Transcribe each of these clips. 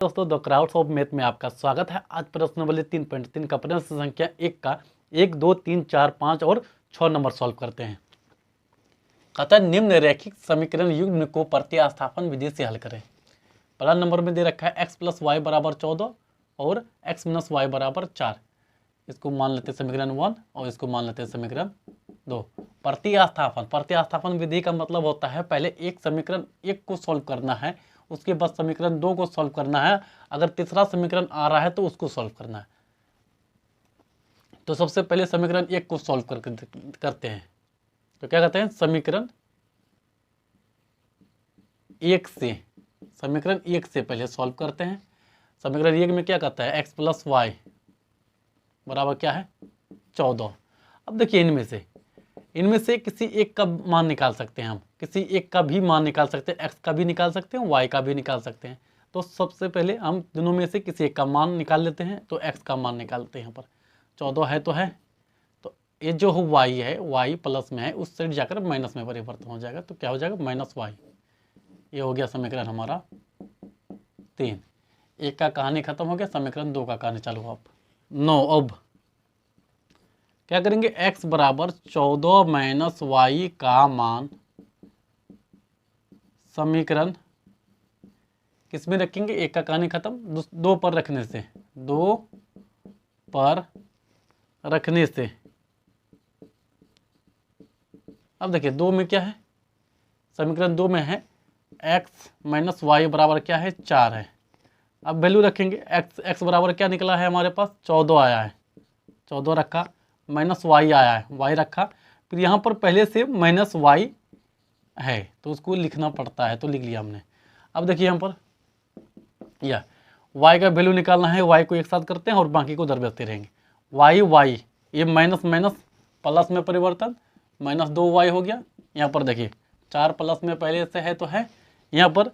दोस्तों the crowds of math में आपका स्वागत है। आज प्रश्नावली 3.3 का प्रश्न संख्या 1 का 1, 2, 3, 4, 5 और 6 नंबर सॉल्व करते हैं। कहता है निम्न रैखिक समीकरण युग्म को प्रतिस्थापन विधि से हल करें। पहला नंबर में दे रखा है x + y = 14 और x - y = 4। इसको मान लेते हैं समीकरण 1 और इसको मान लेते हैं समीकरण 2। प्रतिस्थापन विधि का मतलब होता है पहले एक समीकरण 1 को सॉल्व करना है, उसके बाद समीकरण 2 को सॉल्व करना है, अगर तीसरा समीकरण आ रहा है तो उसको सॉल्व करना है। तो सबसे पहले समीकरण 1 को सॉल्व करते हैं। तो क्या कहते हैं समीकरण 1 से पहले सॉल्व करते हैं। समीकरण 1 में क्या कहता है x + y बराबर क्या है 14। अब देखिए इनमें से किसी एक का मान निकाल सकते हैं, हम किसी एक का भी मान निकाल सकते हैं, x का भी निकाल सकते हैं, y का भी निकाल सकते हैं। तो सबसे पहले हम दोनों में से किसी एक का मान निकाल लेते हैं। तो x का मान निकालते हैं। यहाँ पर 14 है तो ये जो y है y प्लस में है, उस साइड जाकर माइनस में परिवर्तन हो जाएगा। तो क्या हो जाएगा -y। ये हो गया समीकरण हमारा 3। एक का कहानी खत्म हो गया, समीकरण 2 का कहानी चालू। अब 9 अब क्या करेंगे x = 14 - y का मान समीकरण किस में रखेंगे, एक का कहानी खत्म, 2 पर रखने से, 2 पर रखने से। अब देखिए 2 में क्या है, समीकरण 2 में है x - y बराबर क्या है 4 है। अब वैल्यू रखेंगे, x बराबर क्या निकला है हमारे पास 14 आया है, 14 रखा, -y आया है, y रखा, फिर यहाँ पर पहले से -y है तो उसको लिखना पड़ता है, तो लिख लिया हमने। अब देखिए यहाँ पर या y का वैल्यू निकालना है, y को एक साथ करते हैं और बाकी को दरबते रहेंगे। y ये माइनस प्लस में परिवर्तन, -2y हो गया। यहाँ पर देखिए 4 प्लस में पहले से है तो है, यहाँ पर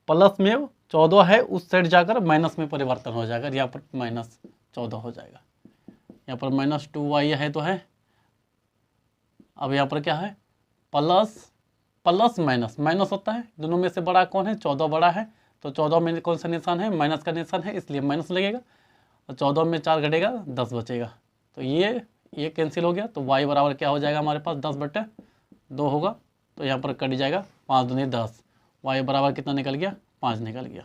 प्लस में 14 है, उस साइड जाकर माइनस में परिवर्तन हो जाएगा, यहाँ पर -14 हो जाएगा। यहाँ पर -2y है तो है। अब यहाँ पर क्या है प्लस माइनस होता है, दोनों में से बड़ा कौन है 14 बड़ा है, तो 14 में कौन सा निशान है माइनस का निशान है, इसलिए माइनस लगेगा। और 14 में 4 घटेगा 10 बचेगा, तो ये कैंसिल हो गया। तो y बराबर क्या हो जाएगा हमारे पास 10/2 होगा। तो यहाँ पर कट जाएगा 5 दूनी 10, y बराबर कितना निकल गया 5 निकल गया।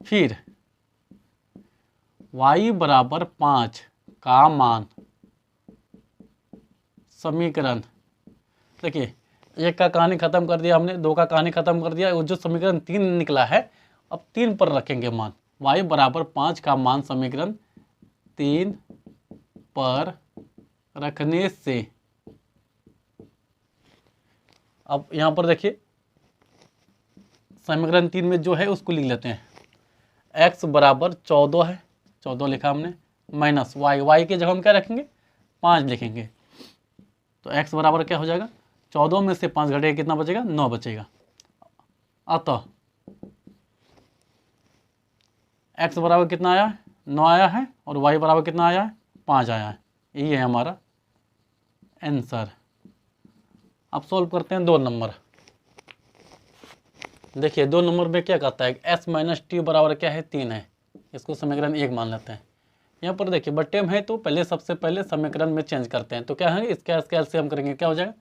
फिर y बराबर 5 का मान समीकरण, देखिए 1 का कहानी खत्म कर दिया हमने, 2 का कहानी खत्म कर दिया, वो जो समीकरण 3 निकला है अब 3 पर रखेंगे मान। y बराबर 5 का मान समीकरण 3 पर रखने से, अब यहाँ पर देखिए समीकरण 3 में जो है उसको लिख लेते हैं। x बराबर 14 है, 14 लिखा हमने, माइनस y के जगह हम क्या रखेंगे 5 लिखेंगे। तो x बराबर क्या हो जाएगा 14 में से 5 घटेगा कितना बचेगा 9 बचेगा। अतः x बराबर कितना आया है 9 आया है, और y बराबर कितना आया है 5 आया है। यही है हमारा आंसर। अब सॉल्व करते हैं 2 नंबर। देखिए 2 नंबर में क्या कहता है s - t बराबर क्या है 3 है, इसको समीकरण 1 मान लेते हैं। यहाँ पर देखिए बट्टे में है तो पहले सबसे पहले समीकरण में चेंज करते हैं। तो क्या है इसका एलसीएम करेंगे, क्या हो जाएगा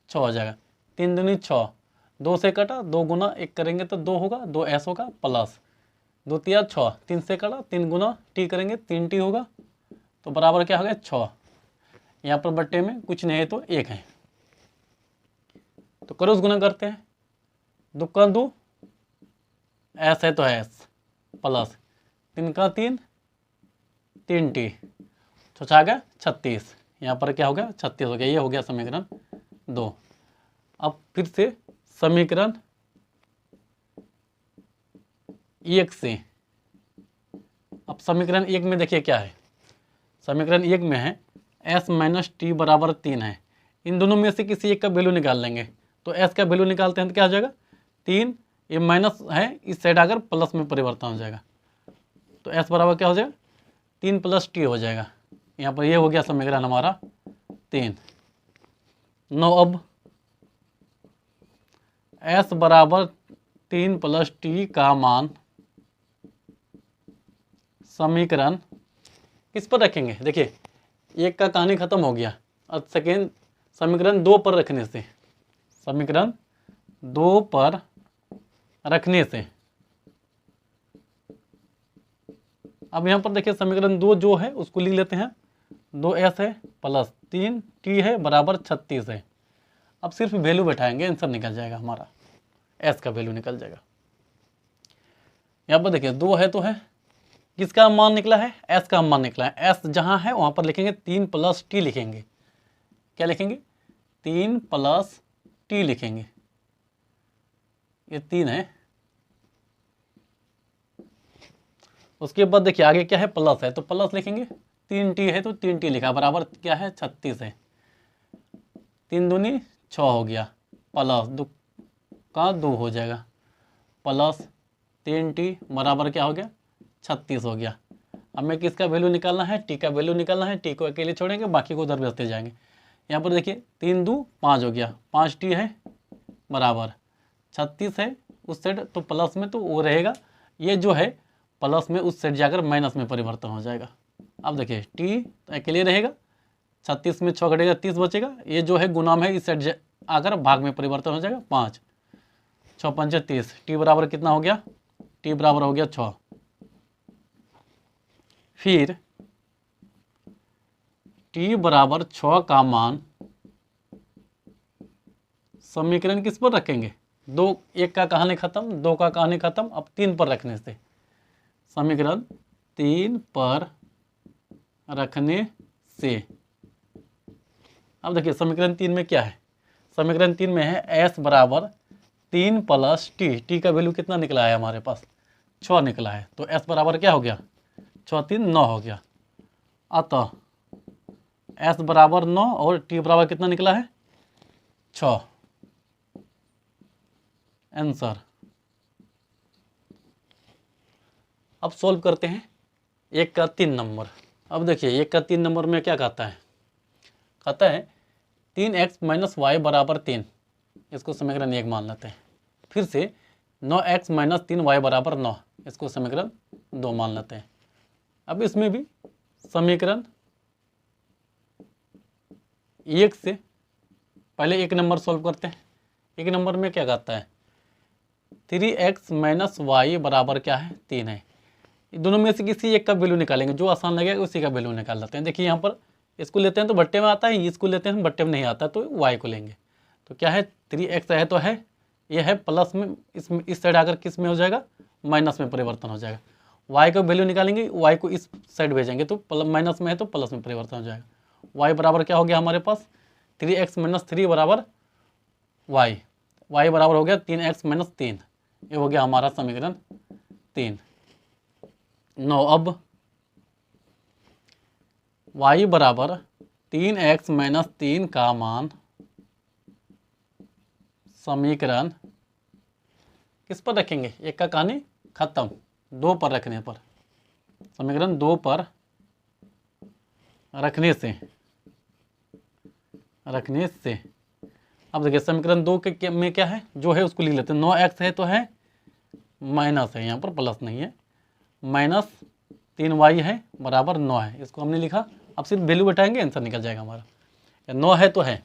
6 हो जाएगा, 3 दूनी 6, 2 से कटा, 2 गुना 1 करेंगे तो 2 होगा, 2s होगा, प्लस 2 तिया 6, 3 से कटा, 3 गुना t करेंगे 3t होगा, तो बराबर क्या हो गया 6। यहाँ पर बट्टे में कुछ नहीं है तो 1 है, तो क्रॉस गुना करते हैं, 2 का 2, s है तो s, प्लस 3 का 3, 3t, तो आ गया 36। यहाँ पर क्या हो गया 36 हो गया। ये हो गया समीकरण 2। अब फिर से समीकरण 1 से, अब समीकरण 1 में देखिए क्या है, समीकरण 1 में है s - t बराबर 3 है। इन दोनों में से किसी एक का वैल्यू निकाल लेंगे। तो s का वैल्यू निकालते हैं तो क्या हो जाएगा 3, ये माइनस है, इस साइड आकर प्लस में परिवर्तन हो जाएगा। तो s बराबर क्या हो जाएगा 3 + t हो जाएगा। यहाँ पर ये हो गया समीकरण हमारा 3। 9 अब s बराबर 3 + t का मान समीकरण किस पर रखेंगे? देखिए एक का कहानी खत्म हो गया और सेकेंड समीकरण 2 पर रखने से, समीकरण 2 पर रखने से अब यहाँ पर देखिए समीकरण 2 जो है उसको लिख लेते हैं, 2s है प्लस 3t है बराबर 36 है। अब सिर्फ वैल्यू बैठाएंगे, आंसर निकल जाएगा हमारा, s का वैल्यू निकल जाएगा। यहाँ पर देखिए 2 है तो है, किसका मान निकला है? s का मान निकला है। s जहाँ है वहाँ पर लिखेंगे 3 प्लस t लिखेंगे। क्या लिखेंगे? 3 प्लस t लिखेंगे। ये 3 है। उसके बाद देखिए आगे क्या है? प्लस है तो प्लस लिखेंगे। 3t है तो 3t लिखा बराबर क्या है? 36 है। 3 दूनी 6 हो गया, प्लस 2 का 2 हो जाएगा, प्लस 3t बराबर क्या हो गया? 36 हो गया। अब मैं किसका वैल्यू निकालना है? टी का वैल्यू निकालना है। टी को अकेले छोड़ेंगे, बाकी को उधर भेजते जाएंगे। यहाँ पर देखिए 3 2 5 हो गया, 5t है बराबर 36 है उस साइड तो प्लस में तो वो रहेगा, ये जो है प्लस में उस साइड जाकर माइनस में परिवर्तन हो जाएगा। अब देखिए टी अकेले रहेगा, 36 में 6 घटेगा 30 बचेगा, ये जो है गुना में इस साइड आकर भाग में परिवर्तन हो जाएगा। 5 6 5 30, टी बराबर कितना हो गया? टी बराबर हो गया 6। फिर t बराबर 6 का मान समीकरण किस पर रखेंगे? 2 1 का कहानी खत्म, 2 का कहानी खत्म, अब 3 पर रखने से, समीकरण 3 पर रखने से। अब देखिए समीकरण 3 में क्या है? समीकरण 3 में है s बराबर 3 प्लस टी का वैल्यू कितना निकला है हमारे पास? 6 निकला है, तो s बराबर क्या हो गया? 6 3 9 हो गया। अतः s बराबर 9 और t बराबर कितना निकला है? 6। आंसर। अब सॉल्व करते हैं 1 का 3 नंबर। अब देखिए 1 का 3 नंबर में क्या कहता है? कहता है 3x माइनस वाई बराबर 3, इसको समीकरण 1 मान लेते हैं। फिर से 9x माइनस 3y बराबर 9, इसको समीकरण 2 मान लेते हैं। अब इसमें भी समीकरण 1 से पहले 1 नंबर सॉल्व करते हैं। 1 नंबर में क्या कहता है? 3x माइनस वाई बराबर क्या है? 3 है। दोनों में से किसी एक का वैल्यू निकालेंगे, जो आसान लगेगा उसी का वैल्यू निकाल लेते हैं। देखिए यहाँ पर इसको लेते हैं तो बट्टे में आता है, इसको लेते हैं बट्टे में नहीं आता तो y को लेंगे। तो क्या है? 3x है तो है, ये है प्लस में, इसमें इस साइड आकर किस में हो जाएगा? माइनस में परिवर्तन हो जाएगा। y का वैल्यू निकालेंगे, y को इस साइड भेजेंगे तो माइनस में है तो प्लस में परिवर्तन हो जाएगा। y बराबर क्या हो गया हमारे पास? 3x माइनस 3 बराबर y, y बराबर हो गया 3x माइनस 3, ये हो गया हमारा समीकरण 3। 9 अब y बराबर 3x माइनस 3 का मान समीकरण किस पर रखेंगे? 1 का कहानी खत्म, 2 पर रखने पर, समीकरण 2 पर रखने से। अब देखिए समीकरण 2 के में क्या है? जो है उसको लिख लेते हैं। 9x है तो है, माइनस है, यहाँ पर प्लस नहीं है, माइनस 3y है बराबर 9 है, इसको हमने लिखा। अब सिर्फ वैल्यू बैठाएंगे, आंसर निकल जाएगा हमारा। 9 है तो है,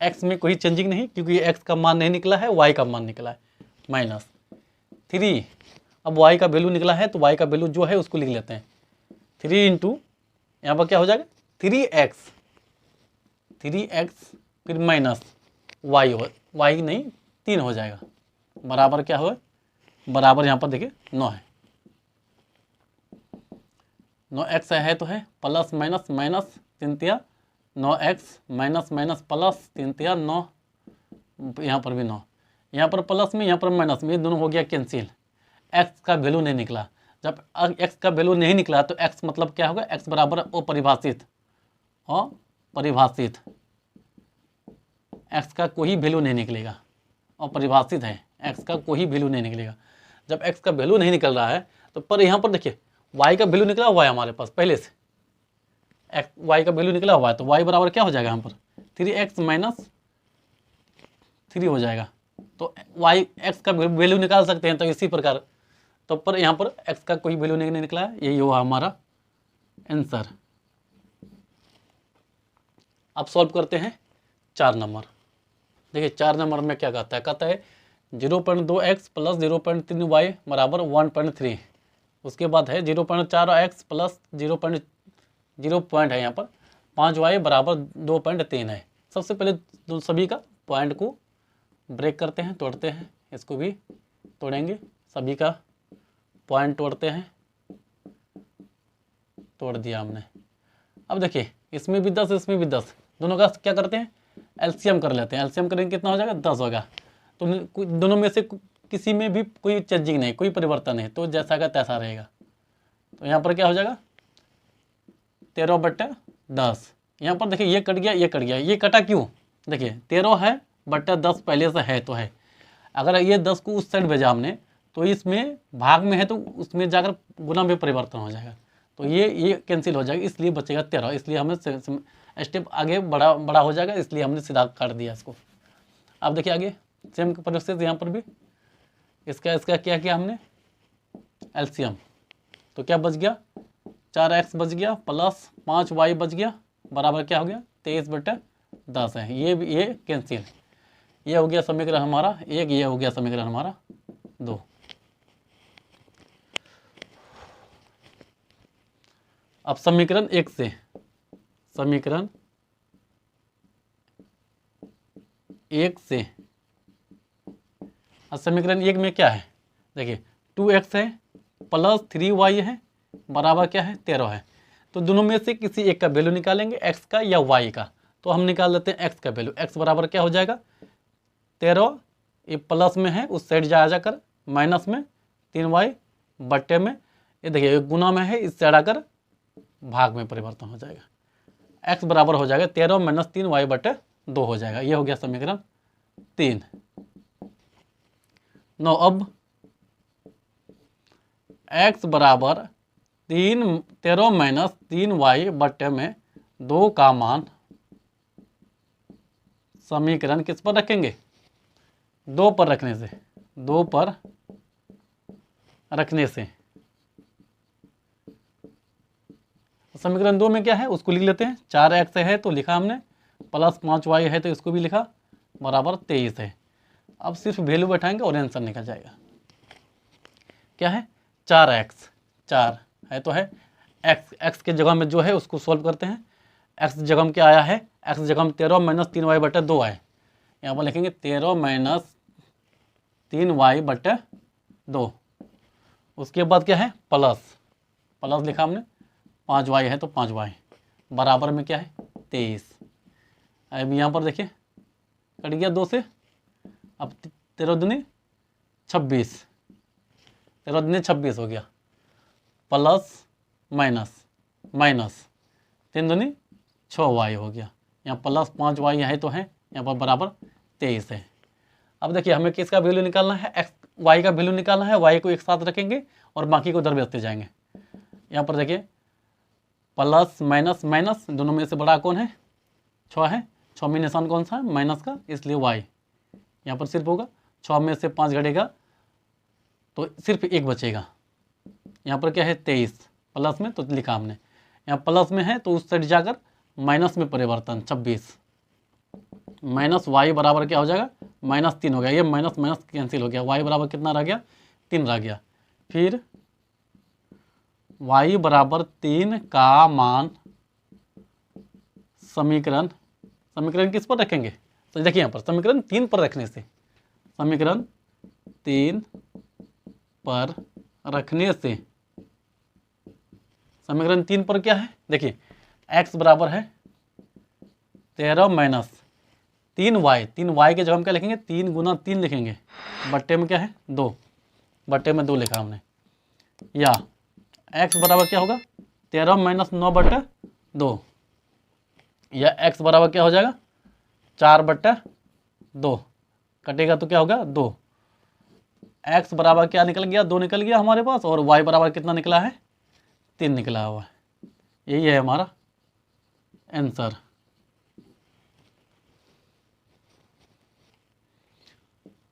x में कोई चेंजिंग नहीं क्योंकि x का मान नहीं निकला है, y का मान निकला है, माइनस 3। अब y का वैल्यू निकला है तो y का वैल्यू जो है उसको लिख लेते हैं। 3 इंटू यहाँ पर क्या हो जाएगा? 3x फिर माइनस y नहीं 3 हो जाएगा, बराबर क्या हो? बराबर यहाँ पर देखिए 9 है। 9x है तो है, प्लस माइनस माइनस 3 तिया 9x माइनस माइनस प्लस 3 तिया 9, यहाँ पर भी 9, यहाँ पर प्लस में यहाँ पर माइनस में, ये दोनों हो गया कैंसिल। x का वैल्यू नहीं निकला, जब x का वैल्यू नहीं निकला तो x मतलब क्या होगा? x बराबर अपरिभाषित, अपरिभाषित, x का कोई वैल्यू नहीं निकलेगा, अपरिभाषित है, x का कोई वैल्यू नहीं निकलेगा। जब x का वैल्यू नहीं निकल रहा है तो पर यहाँ पर देखिए y का वैल्यू निकला हुआ है हमारे पास पहले से, y का वैल्यू निकला हुआ है तो y बराबर क्या हो जाएगा? यहाँ पर 3x माइनस 3 हो जाएगा। तो y x का वैल्यू निकाल सकते हैं, तो इसी प्रकार तो पर यहाँ पर x का कोई वैल्यू नहीं निकला है, यही हुआ हमारा आंसर। अब सॉल्व करते हैं 4 नंबर। देखिए 4 नंबर में क्या कहता है 0.2x प्लस 0.3y बराबर 1.3। उसके बाद है 0.4x प्लस 0 पॉइंट है यहाँ पर 5y बराबर 2.3 है। सबसे पहले सभी का पॉइंट को ब्रेक करते हैं, तोड़ते हैं, इसको भी तोड़ेंगे, सभी का पॉइंट तोड़ते हैं, तोड़ दिया हमने। अब देखिए इसमें भी 10 इसमें भी 10, दोनों का क्या करते हैं एलसीएम कर लेते हैं। एलसीएम करेंगे कितना हो जाएगा 10 होगा। तो दोनों में से किसी में भी कोई चेंजिंग नहीं, कोई परिवर्तन नहीं, तो जैसा का तैसा रहेगा। तो यहाँ पर क्या हो जाएगा 13/10। यहाँ पर देखिए ये कट गया, ये कट गया, ये कटा क्यों, देखिए 13 है बट्टा 10 पहले से है तो है। अगर ये 10 को उस साइड भेजा हमने तो इसमें भाग में है तो उसमें जाकर गुना में परिवर्तन हो जाएगा, तो ये कैंसिल हो जाएगा, इसलिए बचेगा 13। इसलिए हमें स्टेप आगे बड़ा हो जाएगा, इसलिए हमने सीधा काट दिया इसको। अब देखिए आगे सेम प्रोसेस यहाँ पर भी इसका क्या किया हमने एलसीएम, तो क्या बच गया 4x बच गया प्लस 5y बच गया बराबर क्या हो गया 23/10 है। ये कैंसिल, ये हो गया समीकरण हमारा 1, ये हो गया समीकरण हमारा 2। अब समीकरण 1 से समीकरण 1 से अब समीकरण 1 में क्या है देखिए 2x है प्लस 3y है बराबर क्या है 13 है। तो दोनों में से किसी एक का वैल्यू निकालेंगे x का या y का। तो हम निकाल लेते हैं x का वैल्यू। x बराबर क्या हो जाएगा 13, ये प्लस में है उस साइड जा जाकर माइनस में 3y बट्टे में, ये देखिए गुना में है इस साइड आकर भाग में परिवर्तन हो जाएगा। x बराबर हो जाएगा 13 - 3y बटे 2 हो जाएगा। ये हो गया समीकरण 3। नो अब x बराबर 13 - 3y बटे में 2 का मान समीकरण किस पर रखेंगे 2 पर रखने से, 2 पर रखने से समीकरण 2 में क्या है उसको लिख लेते हैं। 4x है तो लिखा हमने, प्लस 5y है तो इसको भी लिखा, बराबर 23 है। अब सिर्फ वैल्यू बैठाएंगे और आंसर निकल जाएगा। क्या है 4x, 4 है तो है, x के जगह में जो है उसको सॉल्व करते हैं। x जगह में क्या आया है, x जगह में 13 - 3y बटे 2 है। यहाँ पर लिखेंगे 13 - 3y बटे 2। उसके बाद क्या है प्लस लिखा हमने, 5y है तो 5y बराबर में क्या है 23। अब यहाँ पर देखिए कट गया 2 से, अब 13 दूनी 26, 13 दूनी 26 हो गया, प्लस माइनस 3 दूनी 6y हो गया। यहाँ प्लस 5y है तो है, यहाँ पर बराबर 23 है। अब देखिए हमें किसका वैल्यू निकालना है, y का वैल्यू निकालना है। y को एक साथ रखेंगे और बाकी को उधर भेजते जाएंगे। यहाँ पर देखिए प्लस माइनस माइनस, दोनों में से बड़ा कौन है 6 है, 6 में निशान कौन सा है माइनस का, इसलिए y यहाँ पर सिर्फ होगा। 6 में से 5 घटेगा तो सिर्फ 1 बचेगा। यहाँ पर क्या है 23 प्लस में, तो लिखा हमने यहाँ प्लस में है तो उस साइड जाकर माइनस में परिवर्तन 26 माइनस y बराबर क्या हो जाएगा -3 हो गया। ये माइनस माइनस कैंसिल हो गया, y बराबर कितना रह गया 3 रह गया। फिर y बराबर 3 का मान समीकरण किस पर रखेंगे, तो देखिए यहाँ पर समीकरण 3 पर रखने से, समीकरण 3 पर रखने से समीकरण 3 पर क्या है देखिए x बराबर है 13 - 3y के जगह हम क्या लिखेंगे 3 × 3 लिखेंगे, बट्टे में क्या है 2, बट्टे में 2 लिखा हमने। या x बराबर क्या होगा 13 - 9 बट्टे 2, या x बराबर क्या हो जाएगा 4 बट्टे 2, कटेगा तो क्या होगा 2। x बराबर क्या निकल गया 2 निकल गया हमारे पास, और y बराबर कितना निकला है 3 निकला हुआ है। यही है हमारा आंसर।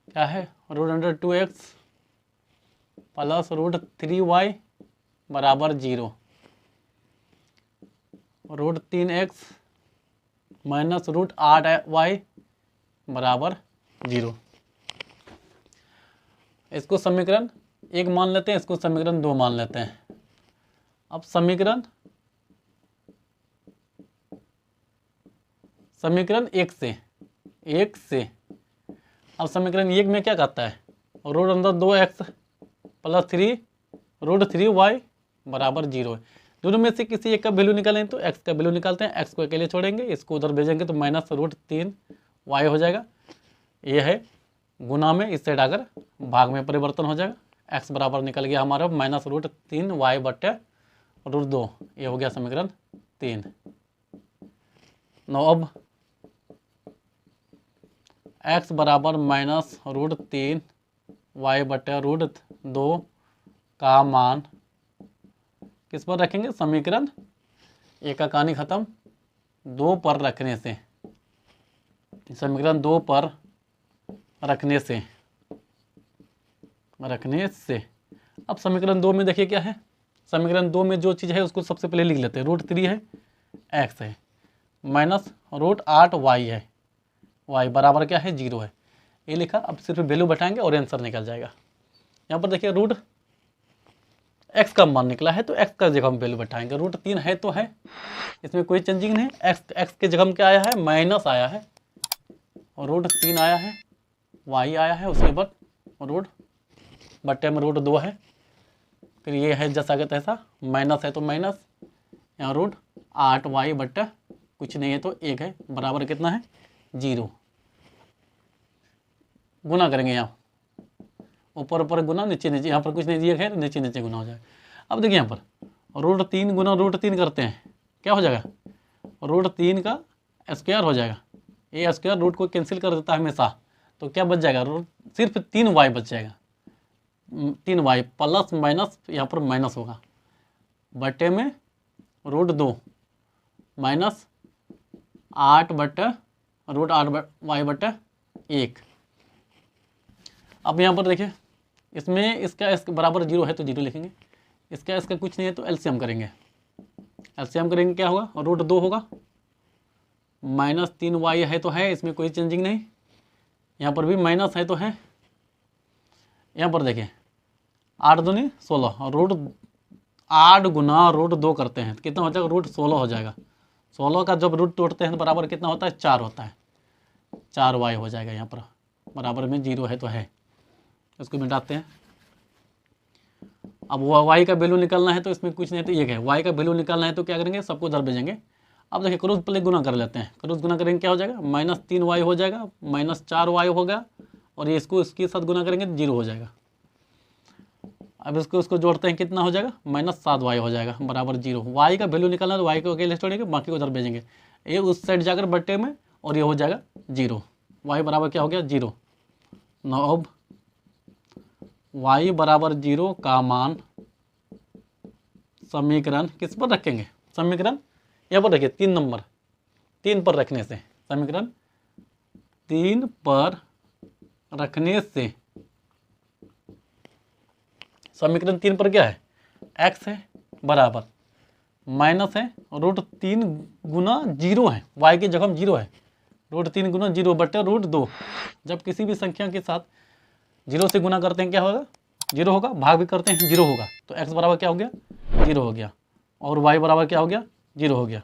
क्या है √2x प्लस रूट 3y बराबर 0, root 3x minus root 8y बराबर 0। इसको समीकरण 1 मान लेते हैं, इसको समीकरण 2 मान लेते हैं। अब समीकरण 1 से अब समीकरण 1 में क्या कहता है, रूट अंदर 2x प्लस 3 रूट 3y बराबर 0 है। दोनों में से किसी एक का वैल्यू निकालें तो x का वैल्यू निकालते हैं, x को अकेले छोड़ेंगे, इसको उधर भेजेंगे तो माइनस रूट 3y हो जाएगा। ये है गुना में, इस साइड आकर भाग में परिवर्तन हो जाएगा। x बराबर निकल गया हमारा माइनस रूट 3y बटे रूट 2, ये हो गया समीकरण 3। अब x बराबर माइनस रूट 3y बटे रूट 2 का मान किस पर रखेंगे, समीकरण 1 का कहानी खत्म, 2 पर रखने से, समीकरण 2 पर रखने से अब समीकरण 2 में देखिए क्या है, समीकरण 2 में जो चीज़ है उसको सबसे पहले लिख लेते हैं। रूट 3 है, x है, माइनस रूट 8y है, y बराबर क्या है 0 है, ये लिखा। अब सिर्फ वैल्यू बैठाएंगे और आंसर निकल जाएगा। यहाँ पर देखिए रूट x का मान निकला है तो x का जगह हम वैल्यू बैठाएंगे। रूट 3 है तो है, इसमें कोई चेंजिंग नहीं। x के जगह में क्या आया है, माइनस आया है, और रूट 3 आया है, y आया है, उसके बाद रूट बट्टे में रूट 2 है, फिर ये है जैसा कि तैसा, माइनस है तो माइनस, यहाँ रूट 8y बट्टा कुछ नहीं है तो 1 है, बराबर कितना है 0। गुना करेंगे, यहाँ ऊपर ऊपर गुना, नीचे नीचे, यहाँ पर कुछ नहीं दिया है, नीचे नीचे गुना हो जाएगा। अब देखिए यहाँ पर रूट 3 गुना रूट 3 करते हैं, क्या हो जाएगा, रूट 3 का स्क्वायर हो जाएगा, ये स्क्वायर रूट को कैंसिल कर देता है हमेशा, तो क्या बच जाएगा, रूट सिर्फ 3y बच जाएगा, 3y प्लस माइनस, यहाँ पर माइनस होगा, बटे में रूट 2 माइनस 8 बटे रूट 8y बटे 1। अब यहाँ पर देखिए, इसमें इसका बराबर 0 है तो 0 लिखेंगे, इसका कुछ नहीं है तो एलसीएम करेंगे। एलसीएम करेंगे क्या होगा, रूट 2 होगा, माइनस 3y है तो है, इसमें कोई चेंजिंग नहीं, यहाँ पर भी माइनस है तो है। यहाँ पर देखिए 8 दूनी 16, रूट 8 गुना रूट 2 करते हैं तो कितना हो जाएगा, रूट 16 हो जाएगा। 16 का जब रूट तोड़ते हैं तो बराबर कितना होता है, 4 होता है, 4y हो जाएगा। यहाँ पर बराबर में 0 है तो है, इसको मिटाते हैं। अब y का वैल्यू निकालना है तो इसमें कुछ नहीं है तो 1 है, y का वैल्यू निकालना है तो क्या करेंगे, सबको उधर भेजेंगे। अब देखिए क्रॉस पहले गुना कर लेते हैं, क्रॉस गुना करेंगे क्या हो जाएगा, माइनस 3y हो जाएगा, माइनस 4y होगा, और ये इसको इसके साथ गुना करेंगे तो 0 हो जाएगा। अब इसको जोड़ते हैं, कितना हो जाएगा, माइनस 7y हो जाएगा, बराबर 0। y का वैल्यू निकालना तो y को अकेले छोड़ेंगे, बाकी को उधर भेजेंगे, ये उस साइड जाकर बट्टे में, और ये हो जाएगा 0। y बराबर क्या हो गया, 0। अब y बराबर 0 का मान समीकरण किस पर रखेंगे, समीकरण यहाँ पर रखिए 3 नंबर, 3 पर रखने से, समीकरण 3 पर रखने से, समीकरण 3 पर क्या है, x है बराबर माइनस है रूट 3 गुना 0 है, y की जगह 0 है, रूट 3 गुना 0 बटे रूट 2। जब किसी भी संख्या के साथ 0 से गुना करते हैं क्या होगा, 0 होगा, भाग भी करते हैं 0 होगा, तो x बराबर क्या हो गया, 0 हो गया, और y बराबर क्या हो गया, 0 हो गया।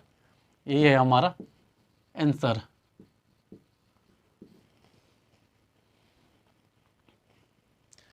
ये है हमारा आंसर।